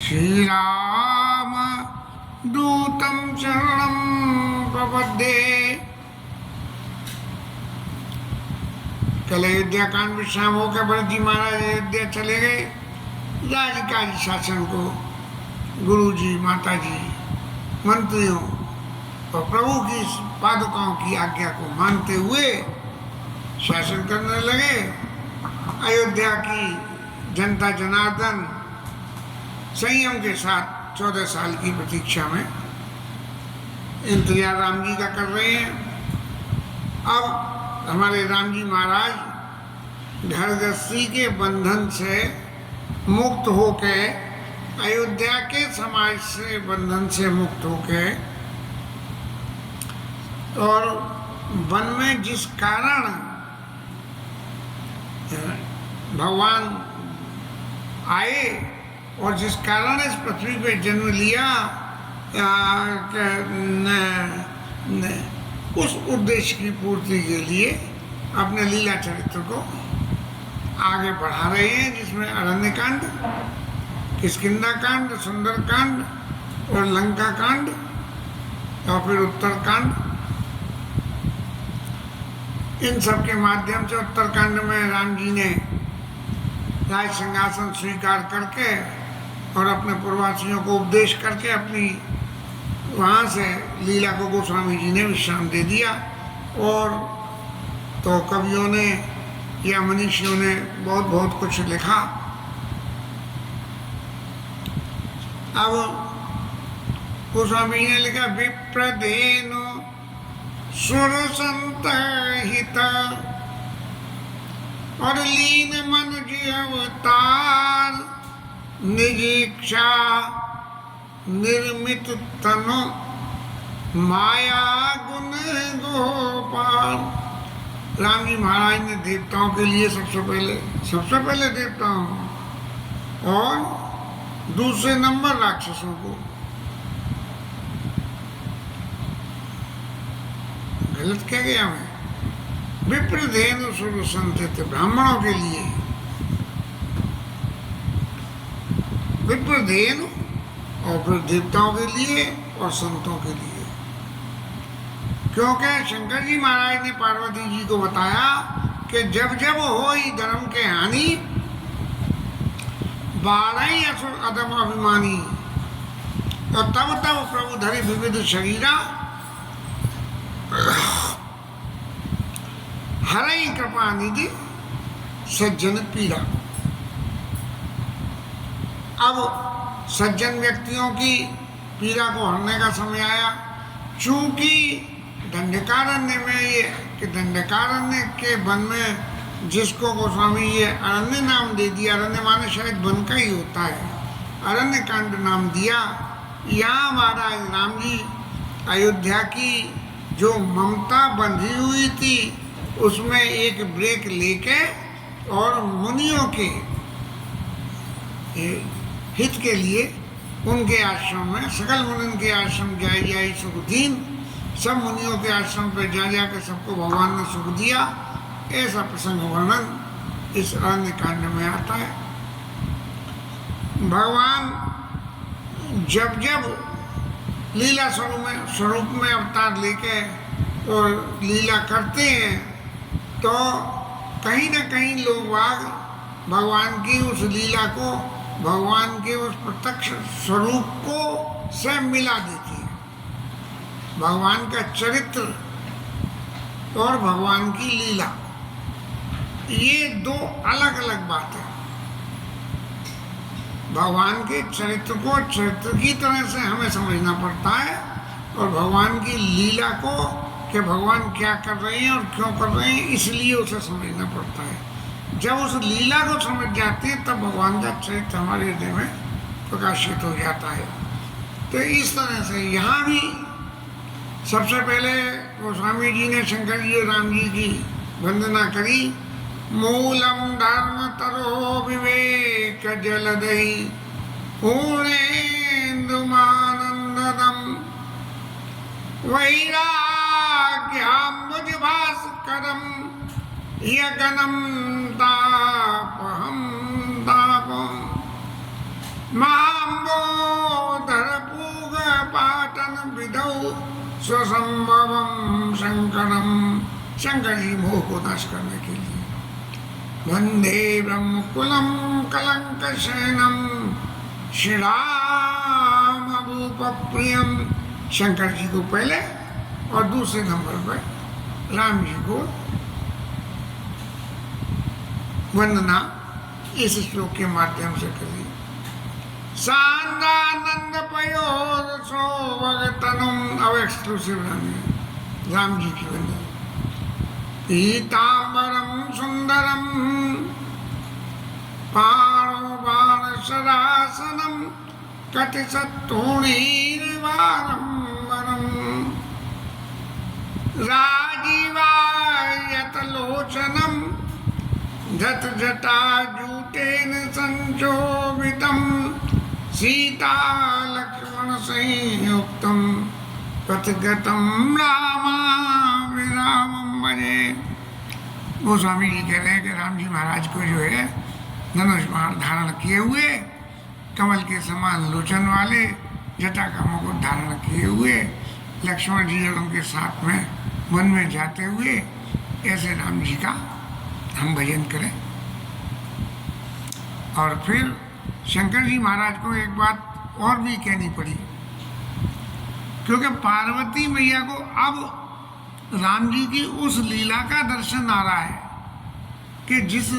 श्रीराम दूतं शरणं प्रपद्ये। कल अयोध्या कांड विश्राम होकर भरत जी महाराज अयोध्या चले गए। राजकाज शासन को गुरु जी, माता जी, मंत्रियों और प्रभु की पादुकाओं की आज्ञा को मानते हुए शासन करने लगे। अयोध्या की जनता जनार्दन संयम के साथ 14 साल की प्रतीक्षा में इंतजार राम जी का कर रहे हैं। अब हमारे राम जी महाराज घर गृहस्थी के बंधन से मुक्त होके, अयोध्या के समाज से बंधन से मुक्त होके, और वन में जिस कारण भगवान आए और जिस कारण इस पृथ्वी पे जन्म लिया, उस उद्देश्य की पूर्ति के लिए अपने लीला चरित्र को आगे बढ़ा रहे हैं, जिसमें अरण्य कांड, किष्किंधा कांड, सुंदर कांड और लंका कांड और फिर उत्तर कांड। इन सब के माध्यम से उत्तर कांड में राम जी ने राज सिंहासन स्वीकार करके और अपने पूर्ववासियों को उपदेश करके अपनी वहाँ से लीला को गोस्वामी जी ने विश्राम दे दिया। और तो कवियों ने या मनीषियों ने बहुत बहुत कुछ लिखा। अब गोस्वामी जी ने लिखा, विप्रधेनु सुर संत हित और लीन मन जी अवतार, निज इच्छा निर्मित तनु माया गुण गोपाल। राम जी महाराज ने देवताओं के लिए सबसे पहले देवताओं और दूसरे नंबर राक्षसों को, गलत कह गया मैं, विप्रधेनु सुर संत ब्राह्मणों के लिए, विप्रधेनु और फिर देवताओं के लिए और संतों के लिए। क्योंकि शंकर जी महाराज ने पार्वती जी को बताया कि जब जब होई धर्म के हानि, 12 असुर अधम अभिमानी, और तब तब प्रभु धरि विविध शरीरा, हरई कृपा निधि सज्जन पीड़ा। अब सज्जन व्यक्तियों की पीड़ा को हरने का समय आया। चूंकि दंडकारण्य में ये कि दंडकारण्य के वन में जिसको गोस्वामी ये अरण्य नाम दे दिया, अरण्य माने शायद वन का ही होता है, अरण्य कांड नाम दिया। यहाँ महाराज राम जी अयोध्या की जो ममता बंधी हुई थी उसमें एक ब्रेक लेके और मुनियों के हित के लिए उनके आश्रम में, सकल मुनियों के आश्रम जाई सुख दीन, सब मुनियों के आश्रम पे जा के सबको भगवान ने सुख दिया। ऐसा प्रसंग वर्णन इस अरण्य कांड में आता है। भगवान जब जब लीला स्वरूप में अवतार लेके और लीला करते हैं तो कहीं न कहीं लोग भगवान की उस लीला को भगवान के उस प्रत्यक्ष स्वरूप को से मिला देती है। भगवान का चरित्र और भगवान की लीला, ये दो अलग अलग बात है। भगवान के चरित्र को चरित्र की तरह से हमें समझना पड़ता है और भगवान की लीला को कि भगवान क्या कर रहे हैं और क्यों कर रहे हैं, इसलिए उसे समझना पड़ता है। जब उस लीला को समझ जाते हैं तब भगवान का चरित्र हमारे हृदय में प्रकाशित हो जाता है। तो इस तरह से यहाँ भी सबसे पहले गोस्वामी जी ने शंकर जी और राम जी की वंदना करी। मूलम धर्म तरो विवेक जलदहि पूर्णेन्दुमानंददम वैराग्याम्बुज भास्करम यगनम तापहम तापम महाम्बो विदौ स्वसंभवम शंकरम। शंकर जी मोह को नाश करने के लिए वंदे ब्रह्मकुलम कलंक शयनम श्रीराम भूप प्रियम। शंकर जी को पहले और दूसरे नंबर पर राम जी को वंदना इस श्लोक के माध्यम से करिए। सांदानंद पयोर सो भगतनुम। अब एक्सक्लूसिव राम जी की वंदना। पीतांबरम सुंदरम पाणो बाण सरासनम कटिसत्तूणीर्वारंबरम राजीवायतलोचनम जट जटाजूटेन संशोभितम सीता लक्ष्मण संयुक्तम पथगतम रामाभिरामं भजे। वो स्वामी जी कह रहे हैं कि राम जी महाराज को जो है धनुष बाण धारण किए हुए, कमल के समान लोचन वाले, जटा का मुकुट धारण किए हुए, लक्ष्मण जी और उनके साथ में वन में जाते हुए ऐसे राम जी का हम भजन करें। और फिर शंकर जी महाराज को एक बात और भी कहनी पड़ी, क्योंकि पार्वती मैया को अब राम जी की उस लीला का दर्शन आ रहा है कि जिस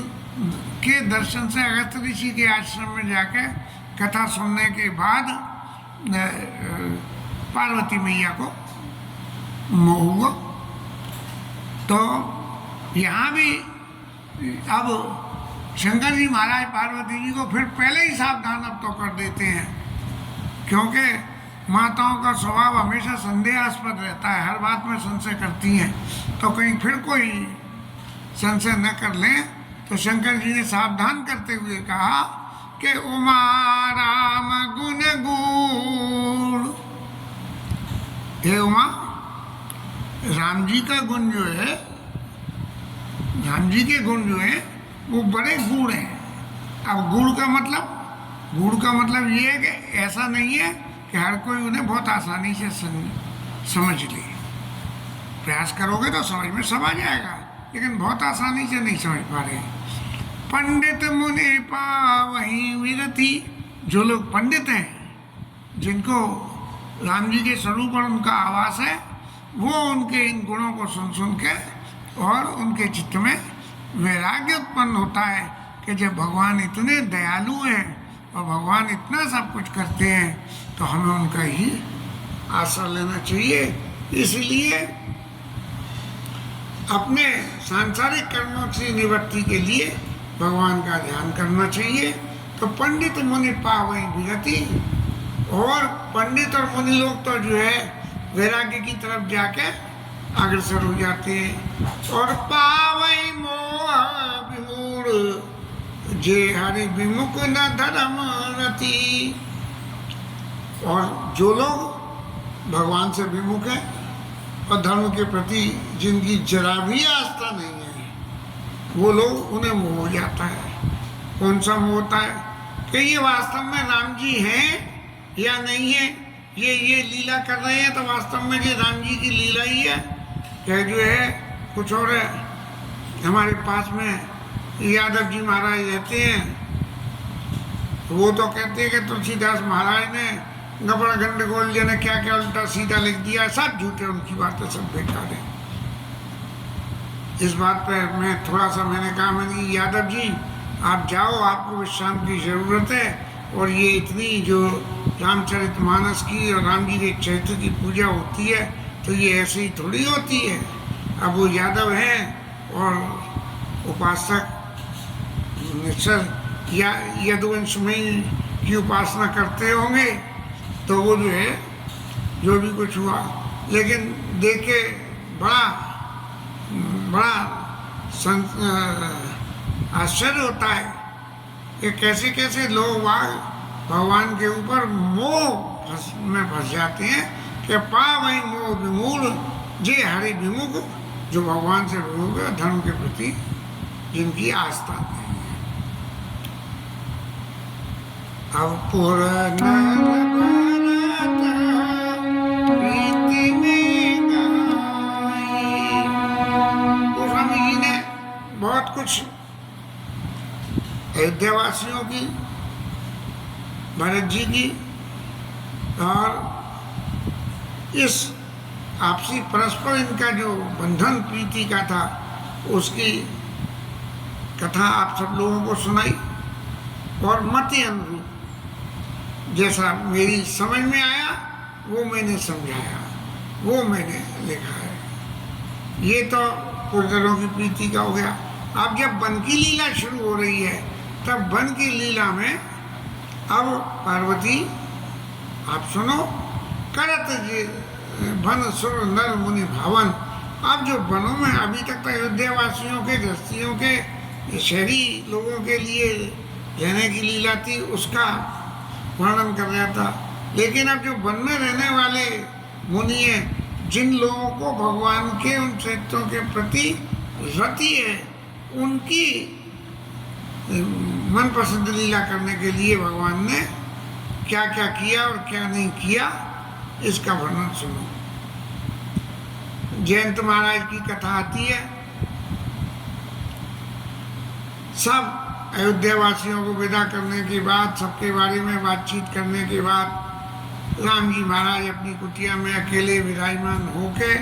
के दर्शन से अगस्त ऋषि के आश्रम में जाकर कथा सुनने के बाद पार्वती मैया को मोह हुआ। तो यहाँ भी अब शंकर जी महाराज पार्वती जी को फिर पहले ही सावधान अब तो कर देते हैं, क्योंकि माताओं का स्वभाव हमेशा संदेहास्पद रहता है, हर बात में संशय करती हैं, तो कहीं फिर कोई संशय न कर लें। तो शंकर जी ने सावधान करते हुए कहा कि उमा राम गुण गुण। हे उमा, राम जी का गुण जो है, राम जी के गुण जो है वो बड़े गूढ़ हैं। अब गूढ़ का मतलब ये है कि ऐसा नहीं है कि हर कोई उन्हें बहुत आसानी से समझ ले। प्रयास करोगे तो समझ में सब आ जाएगा, लेकिन बहुत आसानी से नहीं समझ पा रहे। पंडित मुनि पावहि विरति। जो लोग पंडित हैं, जिनको राम जी के स्वरूप और उनका आवास है, वो उनके इन गुणों को सुन के और उनके चित्त में वैराग्य उत्पन्न होता है कि जब भगवान इतने दयालु हैं और भगवान इतना सब कुछ करते हैं, तो हमें उनका ही आश्रय लेना चाहिए। इसलिए अपने सांसारिक कर्मों से निवृत्ति के लिए भगवान का ध्यान करना चाहिए। तो पंडित मुनि पावहि विरति, और पंडित और मुनि लोग तो जो है वैराग्य की तरफ जाके अग्रसर हो जाते हैं। और पावहि मोह विमूढ़, जे हरि विमुख न धर्म रति। और जो लोग भगवान से विमुख हैं और धर्म के प्रति जिनकी जरा भी आस्था नहीं है, वो लोग उन्हें मोह हो जाता है। कौन सा मोह होता है कि ये वास्तव में राम जी हैं या नहीं है, ये लीला कर रहे हैं तो वास्तव में ये राम जी की लीला ही है क्या जो है कुछ और है। हमारे पास में यादव जी महाराज रहते हैं, वो तो कहते हैं कि तुलसीदास महाराज ने गबड़ गंडगोल जी ने क्या क्या उल्टा सीधा लिख दिया, सब झूठे, उनकी बातें सब बेकार है। इस बात पे मैं थोड़ा सा मैंने कहा, मैंने यादव जी आप जाओ, आपको विश्राम की ज़रूरत है, और ये इतनी जो रामचरितमानस की और राम जी के चरित्र की पूजा होती है तो ये ऐसे ही थोड़ी होती है। अब वो यादव हैं और उपासक निश्चय या यदुवंश में की उपासना करते होंगे, तो वो जो है जो भी कुछ हुआ, लेकिन देखे बड़ा आश्चर्य होता है कि कैसे कैसे लोग भगवान के ऊपर मोह में फंस जाते हैं कि पावहि मोह विमूढ़, जे हरि विमुख, जो भगवान से विमुख है, धर्म के प्रति जिनकी आस्था नहीं है। अब पुरन वासियों की, भरत जी की, और इस आपसी परस्पर इनका जो बंधन प्रीति का था उसकी कथा आप सब लोगों को सुनाई, और मति अनुरूप जैसा मेरी समझ में आया वो मैंने समझाया, वो मैंने लिखा है। ये तो पुरजनों की प्रीति का हो गया। अब जब वन की लीला शुरू हो रही है तब वन की लीला में अब पार्वती, आप सुनो, करत जी वन सुर नर मुनि भावन। अब जो वनों में अभी तक तो अयोध्या वासियों के, गृहस्थियों के, शहरी लोगों के लिए रहने की लीला थी, उसका वर्णन कर रहा था। लेकिन अब जो वन में रहने वाले मुनि हैं, जिन लोगों को भगवान के उन चरित्रों के प्रति रति है, उनकी मनपसंद लीला करने के लिए भगवान ने क्या क्या किया और क्या नहीं किया, इसका वर्णन सुनो। जयंत महाराज की कथा आती है। सब अयोध्या वासियों को विदा करने के बाद, सबके बारे में बातचीत करने के बाद, राम जी महाराज अपनी कुटिया में अकेले विराजमान होके,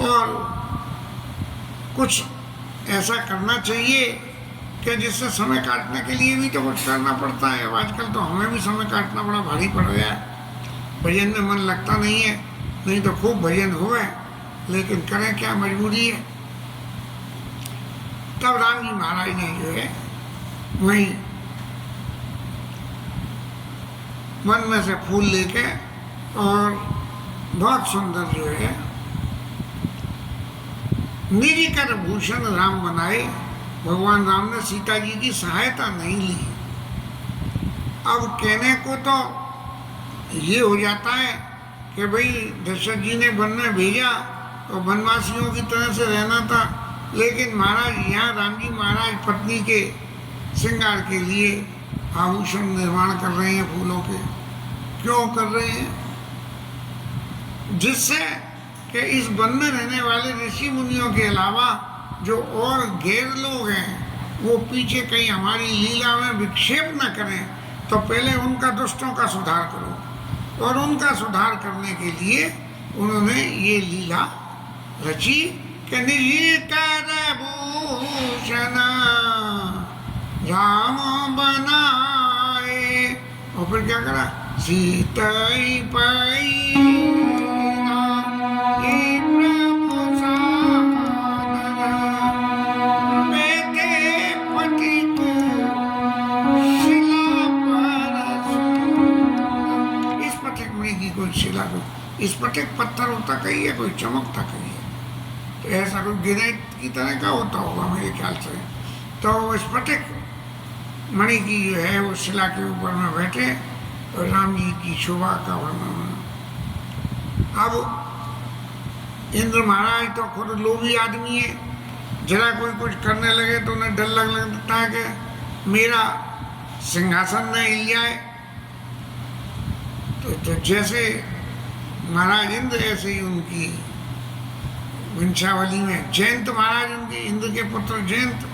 और कुछ ऐसा करना चाहिए कि जिससे समय काटने के लिए भी तो कुछ करना पड़ता है। अब आजकल तो हमें भी समय काटना बड़ा भारी पड़ गया है, भजन में मन लगता नहीं है, नहीं तो खूब भजन हुए, लेकिन करें क्या, मजबूरी है। तब राम जी महाराज ने जो है वहीं वन में से फूल लेके, और बहुत सुंदर जो है निरी कर भूषण राम बनाए। भगवान राम ने सीता जी की सहायता नहीं ली। अब कहने को तो ये हो जाता है कि भाई दशरथ जी ने वन में भेजा और वनवासियों की तरह से रहना था, लेकिन महाराज यहाँ राम जी महाराज पत्नी के श्रृंगार के लिए आभूषण निर्माण कर रहे हैं फूलों के। क्यों कर रहे हैं? जिससे कि इस वन में रहने वाले ऋषि मुनियों के अलावा जो और गैर लोग हैं वो पीछे कहीं हमारी लीला में विक्षेप न करें, तो पहले उनका दुष्टों का सुधार करो। और उनका सुधार करने के लिए उन्होंने ये लीला रची कि निजी कर भूषण राम बनाए, और फिर क्या करा, सीताई पाई शिला को, इस पटेक पत्थर होता कहीं है, कोई चमकता कहीं है, तो ऐसा कोई ग्रेनाइट की तरह का होता होगा मेरे ख्याल से। तो इस पटेक मणि की जो है वो शिला के ऊपर में बैठे और राम जी की शोभा का वर्णन। अब इंद्र महाराज तो खुद लोभी आदमी है, जरा कोई कुछ करने लगे तो उन्हें डर लगता है कि मेरा सिंहासन न हिल जाए। तो जैसे महाराज इंद्र, ऐसे ही उनकी वंशावली में जयंत महाराज, उनके इंद्र के पुत्र जयंत।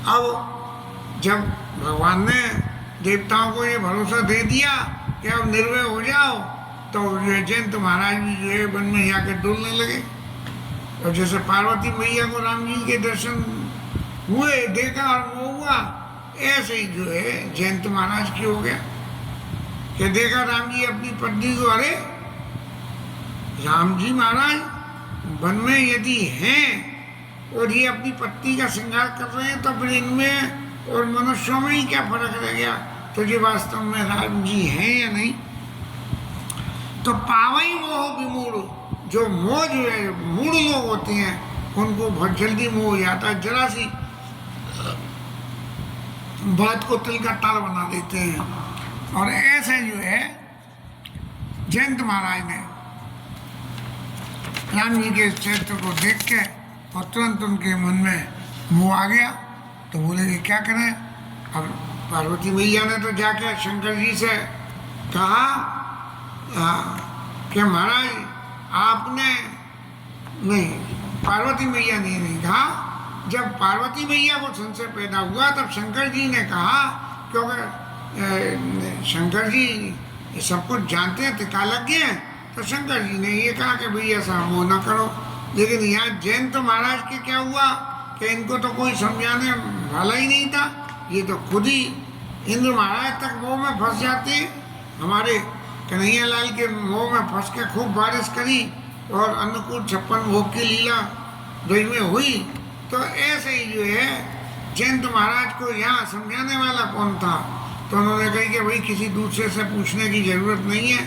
अब जब भगवान ने देवताओं को ये भरोसा दे दिया कि अब निर्भय हो जाओ, तो जयंत महाराज भी जो है वन में जाकर डोलने लगे। और जैसे पार्वती मैया को राम जी के दर्शन हुए, देखा और मोह हुआ, ऐसे ही जो है जयंत महाराज की हो गया कि देखा राम जी अपनी पत्नी को, अरे राम जी महाराज वन में यदि हैं और ये अपनी पत्नी का श्रृंगार कर रहे हैं, तो फिर इनमें और मनुष्यों में ही क्या फर्क रह गया, तो ये वास्तव में राम जी हैं या नहीं। तो पावई मोह विमूढ़, जो मोह जो है मूढ़ लोग होते हैं उनको बहुत जल्दी मोह हो जाता है, जरा सी बात को तिल का ताल बना देते हैं। और ऐसे जो है जयंत महाराज ने राम जी के चरित्र को देख के और तुरंत उनके मन में मोह आ गया, तो बोले कि क्या करें। अब पार्वती मैया ने तो जाके शंकर जी से कहा कि महाराज आपने, नहीं पार्वती मैया ने नहीं कहा, जब पार्वती मैया को संशय पैदा हुआ तब शंकर जी ने कहा, क्योंकि शंकर जी सब कुछ जानते हैं, त्रिकालज्ञ हैं, तो शंकर जी ने ये कहा कि भाई ऐसा मोह न करो। लेकिन यहाँ जयंत महाराज के क्या हुआ कि इनको तो कोई समझाने वाला ही नहीं था, ये तो खुद ही इंद्र महाराज तक मोह में फंस जाते। हमारे कन्हैया लाल के मोह में फंस के खूब बारिश करी और अन्नकूट 56 भोग की लीला ब्रज में हुई। तो ऐसे ही जो है जयंत महाराज को यहाँ समझाने वाला कौन था, तो उन्होंने कही कि भाई किसी दूसरे से पूछने की जरूरत नहीं है,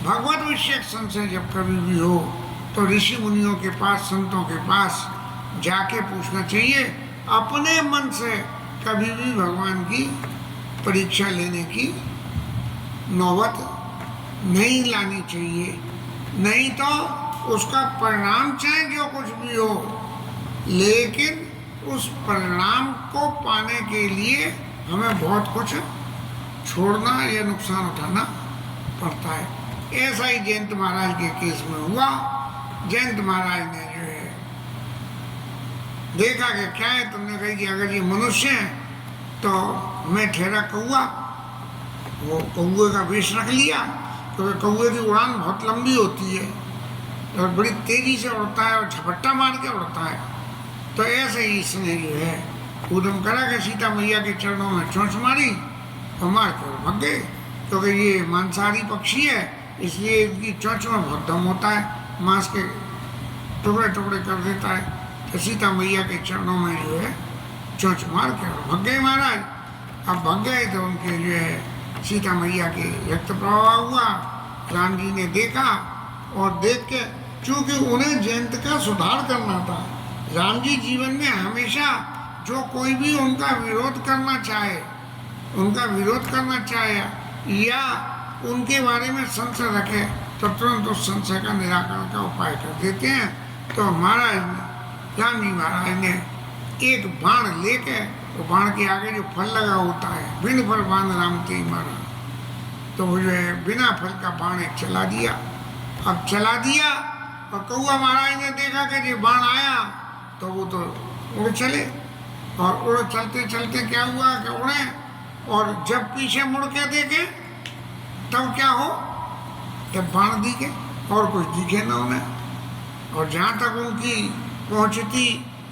भगवत विषयक संशय जब कभी भी हो तो ऋषि मुनियों के पास, संतों के पास जाके पूछना चाहिए। अपने मन से कभी भी भगवान की परीक्षा लेने की नौबत नहीं लानी चाहिए, नहीं तो उसका परिणाम चाहे जो कुछ भी हो, लेकिन उस परिणाम को पाने के लिए हमें बहुत कुछ छोड़ना या नुकसान उठाना पड़ता है। ऐसा ही जयंत महाराज के केस में हुआ। जयंत महाराज ने जो है देखा कि क्या है, तुमने कही कि अगर ये मनुष्य है तो मैं ठहरा कौआ, वो कौए का वेश रख लिया, क्योंकि कौए की उड़ान बहुत लंबी होती है और बड़ी तेजी से उड़ता है और झपट्टा मार के उड़ता है। तो ऐसे ही इसने जो है उद्यम करा कि सीता मैया के चरणों में चोंच मारी और मार कर भाग गए, क्योंकि ये मांसाहारी पक्षी है, इसलिए इसकी चोंच में बहुत दम होता है, मांस के टुकड़े टुकड़े कर देता है। तो सीता मैया के चरणों में जो है चोंच मार के भाग गए महाराज। अब भाग गए तो उनके जो है सीता मैया के रक्त प्रवाह हुआ। राम जी ने देखा और देख के, चूंकि उन्हें जयंत का सुधार करना था, राम जी जीवन में हमेशा जो कोई भी उनका विरोध करना चाहे, उनका विरोध करना चाहे या उनके बारे में संशय रखे तो तुरंत उस संशय का निराकरण का उपाय कर देते हैं। तो महाराज ने, राम जी महाराज ने एक बाण लेके, वो बाण के आगे जो फल लगा होता है, बिन फल बाण राम ते मारा, तो वो जो है बिना फल का बाण एक चला दिया। अब चला दिया और कौआ महाराज ने देखा कि ये बाण आया तो वो तो उड़ चले, और उड़ चलते चलते क्या हुआ कि उड़े, और जब पीछे मुड़ के देखे तब क्या हो, जब बाण दिखे और कुछ दिखे ना उन्हें। और जहाँ तक उनकी पहुँच थी,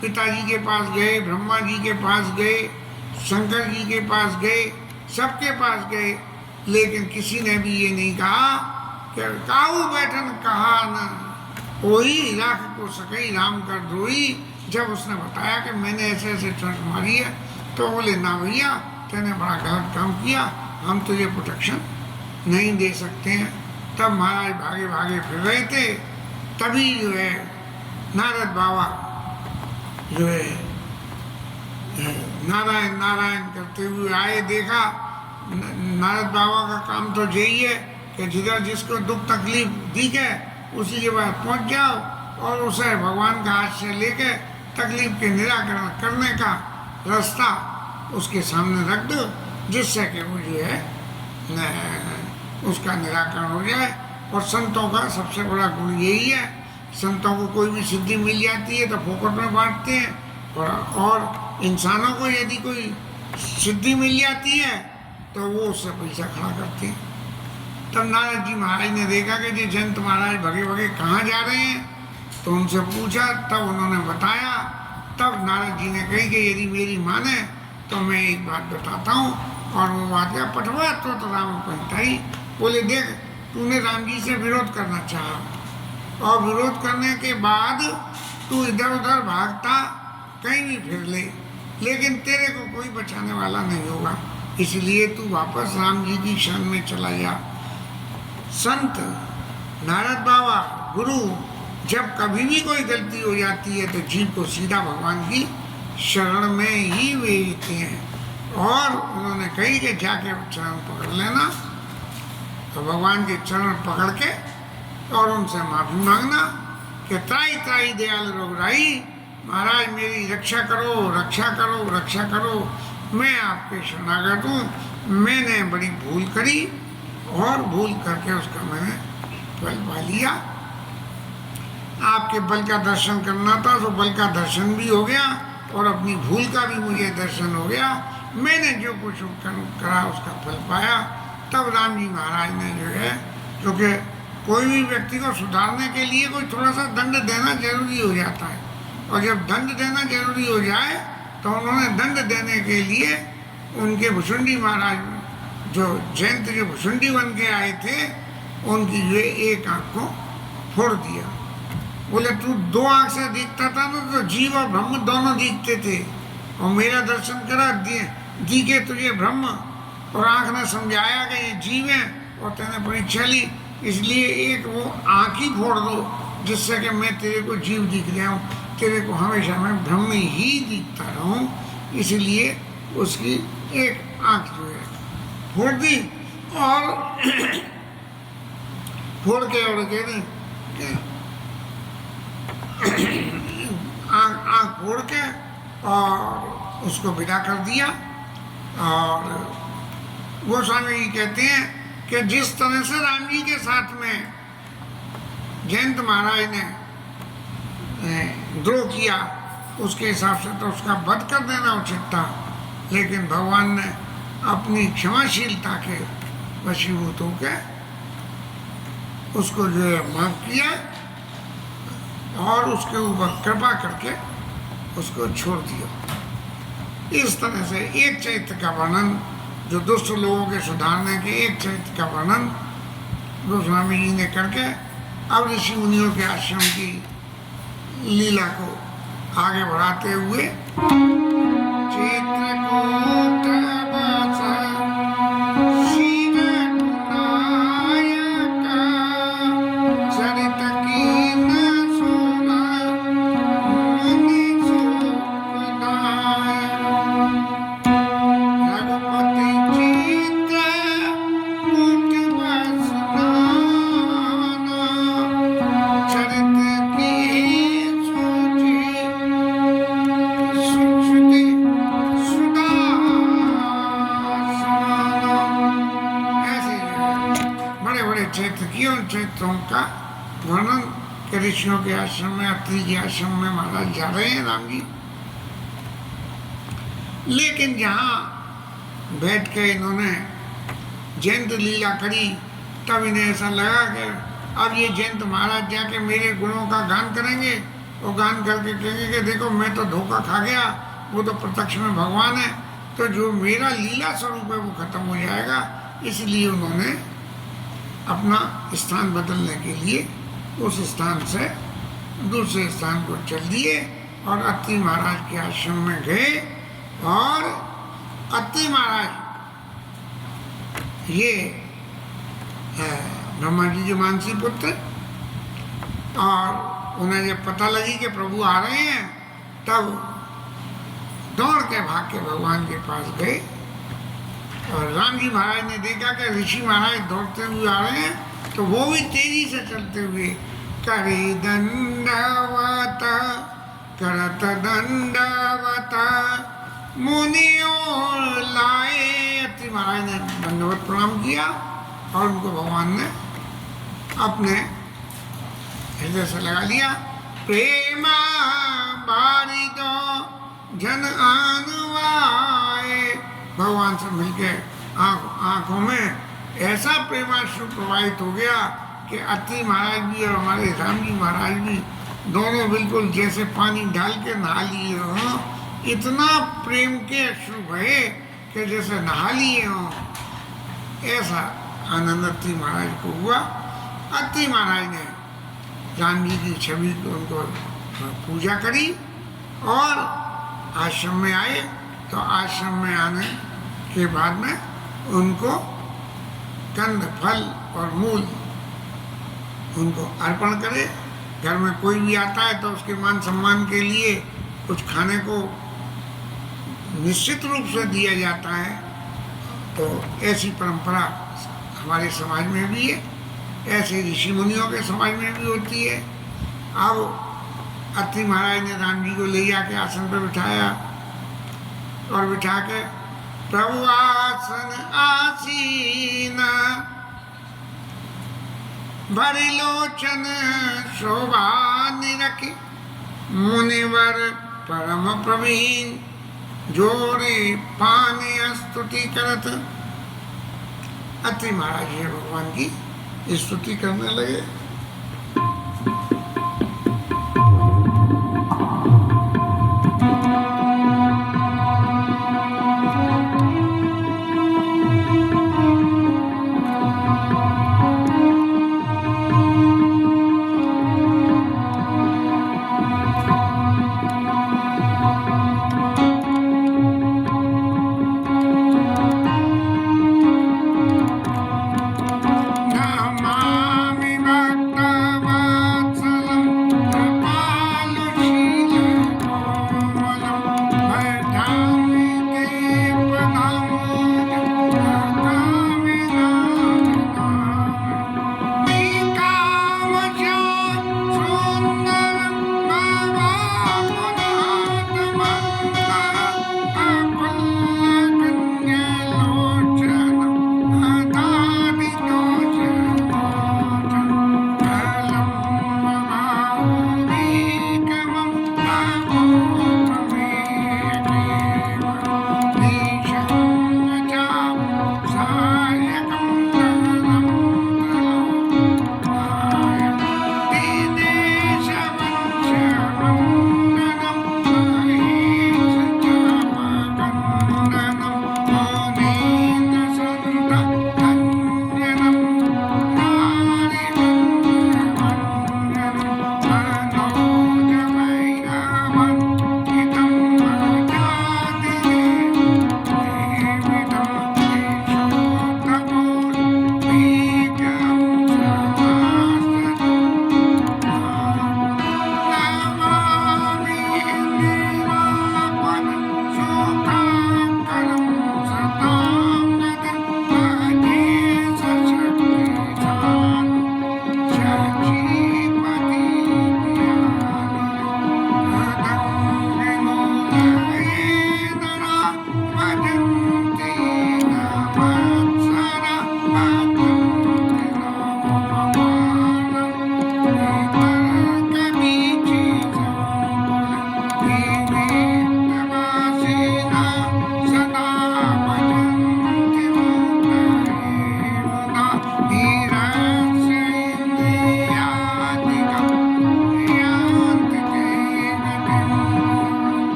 पिताजी के पास गए, ब्रह्मा जी के पास गए, शंकर जी के पास गए, सबके पास गए, लेकिन किसी ने भी ये नहीं कहा कि काऊ बैठन कहा न कोई राख को सकई राम कर द्रोही। जब उसने बताया कि मैंने ऐसे ऐसे चोट मारी है, तो बोले ना भैया, तेने बड़ा गलत काम किया, हम तुझे प्रोटेक्शन नहीं दे सकते हैं। तब महाराज भागे भागे फिर रहे थे, तभी जो है नारद बाबा जो है नारायण नारायण करते हुए आए। देखा नारद बाबा का काम तो यही है कि जिधर जिसको दुख तकलीफ दिखे उसी के पास पहुंच जाओ और उसे भगवान का हाथ से लेके तकलीफ के निराकरण करने का रास्ता उसके सामने रख दो, जिससे कि वो जो है उसका निराकरण हो जाए। और संतों का सबसे बड़ा गुण यही है, संतों को कोई भी सिद्धि मिल जाती है तो फोकट में बांटते हैं, और इंसानों को यदि कोई सिद्धि मिल जाती है तो वो उससे पैसा खड़ा करते हैं। तब नारद जी महाराज ने देखा कि जी जयंत महाराज भगे भगे कहाँ जा रहे हैं, तो उनसे पूछा, तब उन्होंने बताया। तब नारद जी ने कही कि यदि मेरी माने तो मैं एक बात बताता हूँ, और वो बात क्या, पठवा तो राम पंथाई। बोले देख, तूने राम जी से विरोध करना चाहा, और विरोध करने के बाद तू इधर उधर भागता कहीं भी फिर ले, लेकिन तेरे को कोई बचाने वाला नहीं होगा, इसलिए तू वापस राम जी की शरण में चला जा। संत, नारद बाबा, गुरु जब कभी भी कोई गलती हो जाती है तो जीव को सीधा भगवान की शरण में ही भेजते हैं। और उन्होंने कही कि जाके चरण पकड़ लेना, तो भगवान के चरण पकड़ के और उनसे माफी मांगना कि त्राई त्राई दयाल रघुराई, महाराज मेरी रक्षा करो रक्षा करो रक्षा करो, मैं आपके शरणागत हूँ, मैंने बड़ी भूल करी और भूल करके उसका मैंने फल पा लिया। आपके बल का दर्शन करना था तो बल का दर्शन भी हो गया, और अपनी भूल का भी मुझे दर्शन हो गया, मैंने जो कुछ करा उसका फल पाया। तब राम जी महाराज ने जो है, क्योंकि कोई भी व्यक्ति को सुधारने के लिए कोई थोड़ा सा दंड देना जरूरी हो जाता है, और जब दंड देना जरूरी हो जाए तो उन्होंने दंड देने के लिए उनके भुसुंडी महाराज, जो जयंत के भुसुंडी बन के आए थे, उनकी जो एक आंख को फोड़ दिया। बोले तू दो आंख से दिखता था ना, तो जीव और ब्रह्म दोनों दिखते थे, और मेरा दर्शन करा दिखे तुझे ब्रह्म, और आंख ने समझाया कि ये जीव है, और तेने परीक्षा ली, इसलिए एक वो आंख ही फोड़ दो जिससे कि मैं तेरे को जीव दिख जाऊं, तेरे को हमेशा मैं ब्रह्म ही दिखता रहूं। इसलिए उसकी एक आंख जो है फोड़ दी, और फोड़ के और आंख फोड़ के और उसको विदा कर दिया। और गोस्वामी जी कहते हैं कि जिस तरह से राम जी के साथ में जयंत महाराज ने द्रोह किया, उसके हिसाब से तो उसका वध कर देना उचित था, लेकिन भगवान ने अपनी क्षमाशीलता के वशीभूत होकर उसको जो है माफ किया, और उसके ऊपर कृपा करके उसको छोड़ दिया। इस तरह से एक चरित्र का वर्णन, जो दुष्ट लोगों के सुधारने के एक चरित्र का वर्णन गोस्वामी जी ने करके अब ऋषि मुनियों के आश्रम की लीला को आगे बढ़ाते हुए चरित्रों का वर्णन के ऋषियों के आश्रम में, अत्रि के आश्रम में महाराज जा रहे हैं राम जी। लेकिन जहाँ बैठ के इन्होंने जयंत लीला करी, तब इन्हें ऐसा लगा कि अब ये जयंत महाराज जाके मेरे गुणों का गान करेंगे, और गान करके कहेंगे कि देखो मैं तो धोखा खा गया, वो तो प्रत्यक्ष में भगवान है, तो जो मेरा लीला स्वरूप है वो खत्म हो जाएगा। इसलिए उन्होंने अपना स्थान बदलने के लिए उस स्थान से दूसरे स्थान को चल दिए, और अत्रि महाराज के आश्रम में गए। और अत्रि महाराज ये ब्रह्मा जी के मानसी पुत्र, और उन्हें जब पता लगी कि प्रभु आ रहे हैं, तब दौड़ के भाग के भगवान के पास गए। और राम जी महाराज ने देखा कि ऋषि महाराज दौड़ते हुए आ रहे हैं, तो वो भी तेजी से चलते हुए करे दंडवत करत दंडवत मुनियों लाए। अत्रि महाराज ने दंडवत प्रणाम किया, और उनको भगवान ने अपने हृदय से लगा लिया। प्रेमा बारी दो जन आनुवाए, भगवान से मिलके आंखों में ऐसा प्रेमाश्रु प्रवाहित हो गया कि अत्रि महाराज भी और हमारे राम जी महाराज भी दोनों बिल्कुल जैसे पानी डाल के नहा लिए हों, इतना प्रेम के अश्रु बहे कि जैसे नहा लिए हों। ऐसा आनंद अत्रि महाराज को हुआ। अत्रि महाराज ने राम जी की छवि को उनको पूजा करी, और आश्रम में आए। तो आश्रम में आने के बाद में उनको कंद, फल और मूल उनको अर्पण करे। घर में कोई भी आता है तो उसके मान सम्मान के लिए कुछ खाने को निश्चित रूप से दिया जाता है। तो ऐसी परंपरा हमारे समाज में भी है, ऐसे ऋषि मुनियों के समाज में भी होती है। अब अत्रि महाराज ने राम जी को ले जाके आसन पर बिठाया, और बिठा के प्रभु आसन आसीन भरी लोचन शोभा निरखी मुनिवर परम प्रवीण जोरे पाने स्तुति करत। अत्रि महाराज जी भगवान की स्तुति करने लगे।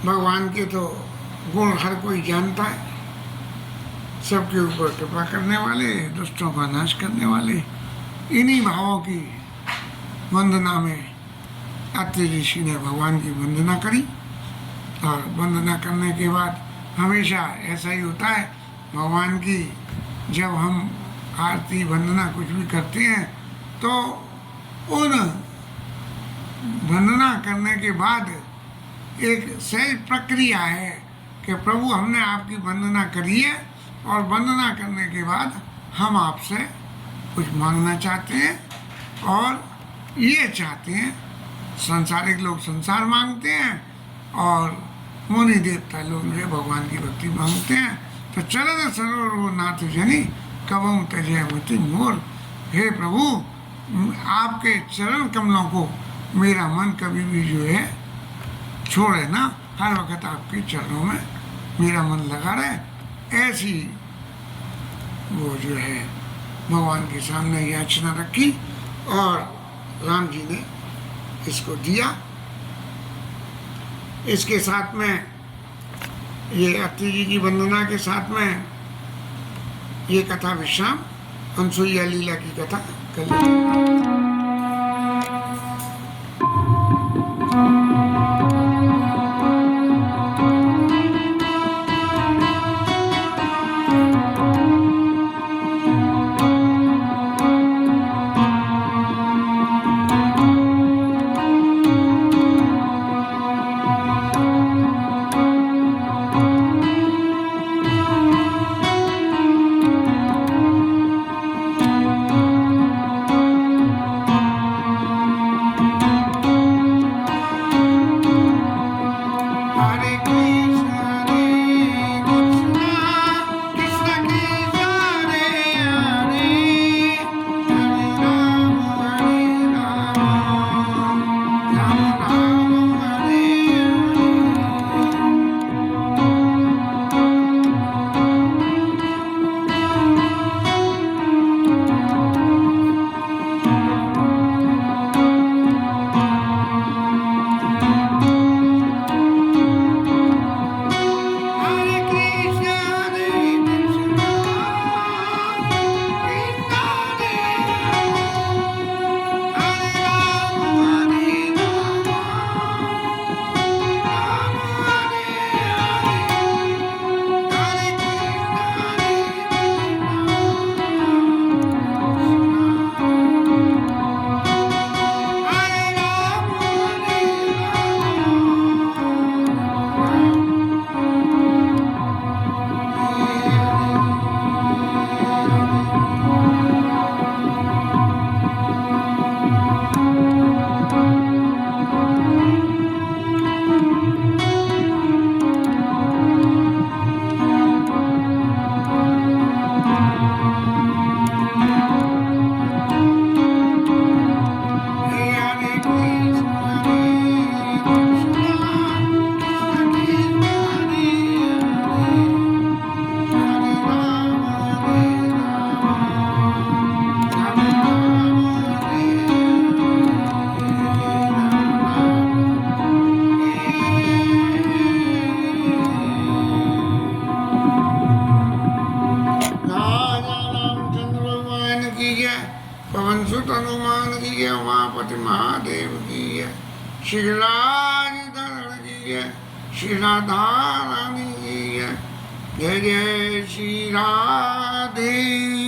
भगवान के तो गुण हर कोई जानता है, सबके ऊपर कृपा करने वाले, दुष्टों का नाश करने वाले। इन्हीं भावों की वंदना में अत्रि ऋषि ने भगवान की वंदना करी। और वंदना करने के बाद हमेशा ऐसा ही होता है, भगवान की जब हम आरती वंदना कुछ भी करते हैं तो उन वंदना करने के बाद एक सहज प्रक्रिया है कि प्रभु हमने आपकी वंदना करी है और वंदना करने के बाद हम आपसे कुछ मांगना चाहते हैं और ये चाहते हैं, सांसारिक लोग संसार मांगते हैं और मुनि देवता लोग जो भगवान की भक्ति मांगते हैं। तो चरण सरोवर वो नाथ जनी कबहू तजय मति मोर। हे प्रभु, आपके चरण कमलों को मेरा मन कभी भी जो है छोड़े ना, हर वक्त आपके चरणों में मेरा मन लगा रहे, ऐसी वो जो है भगवान के सामने याचना रखी और राम जी ने इसको दिया। इसके साथ में ये अत्रि जी की वंदना के साथ में ये कथा विश्राम, अनसुईया लीला की कथा कल। पवन सुत हनुमान की जय, उमापति महादेव की जय, श्री राज धरण की जय, श्री राधा रानी की जय, जय जय श्री राधे।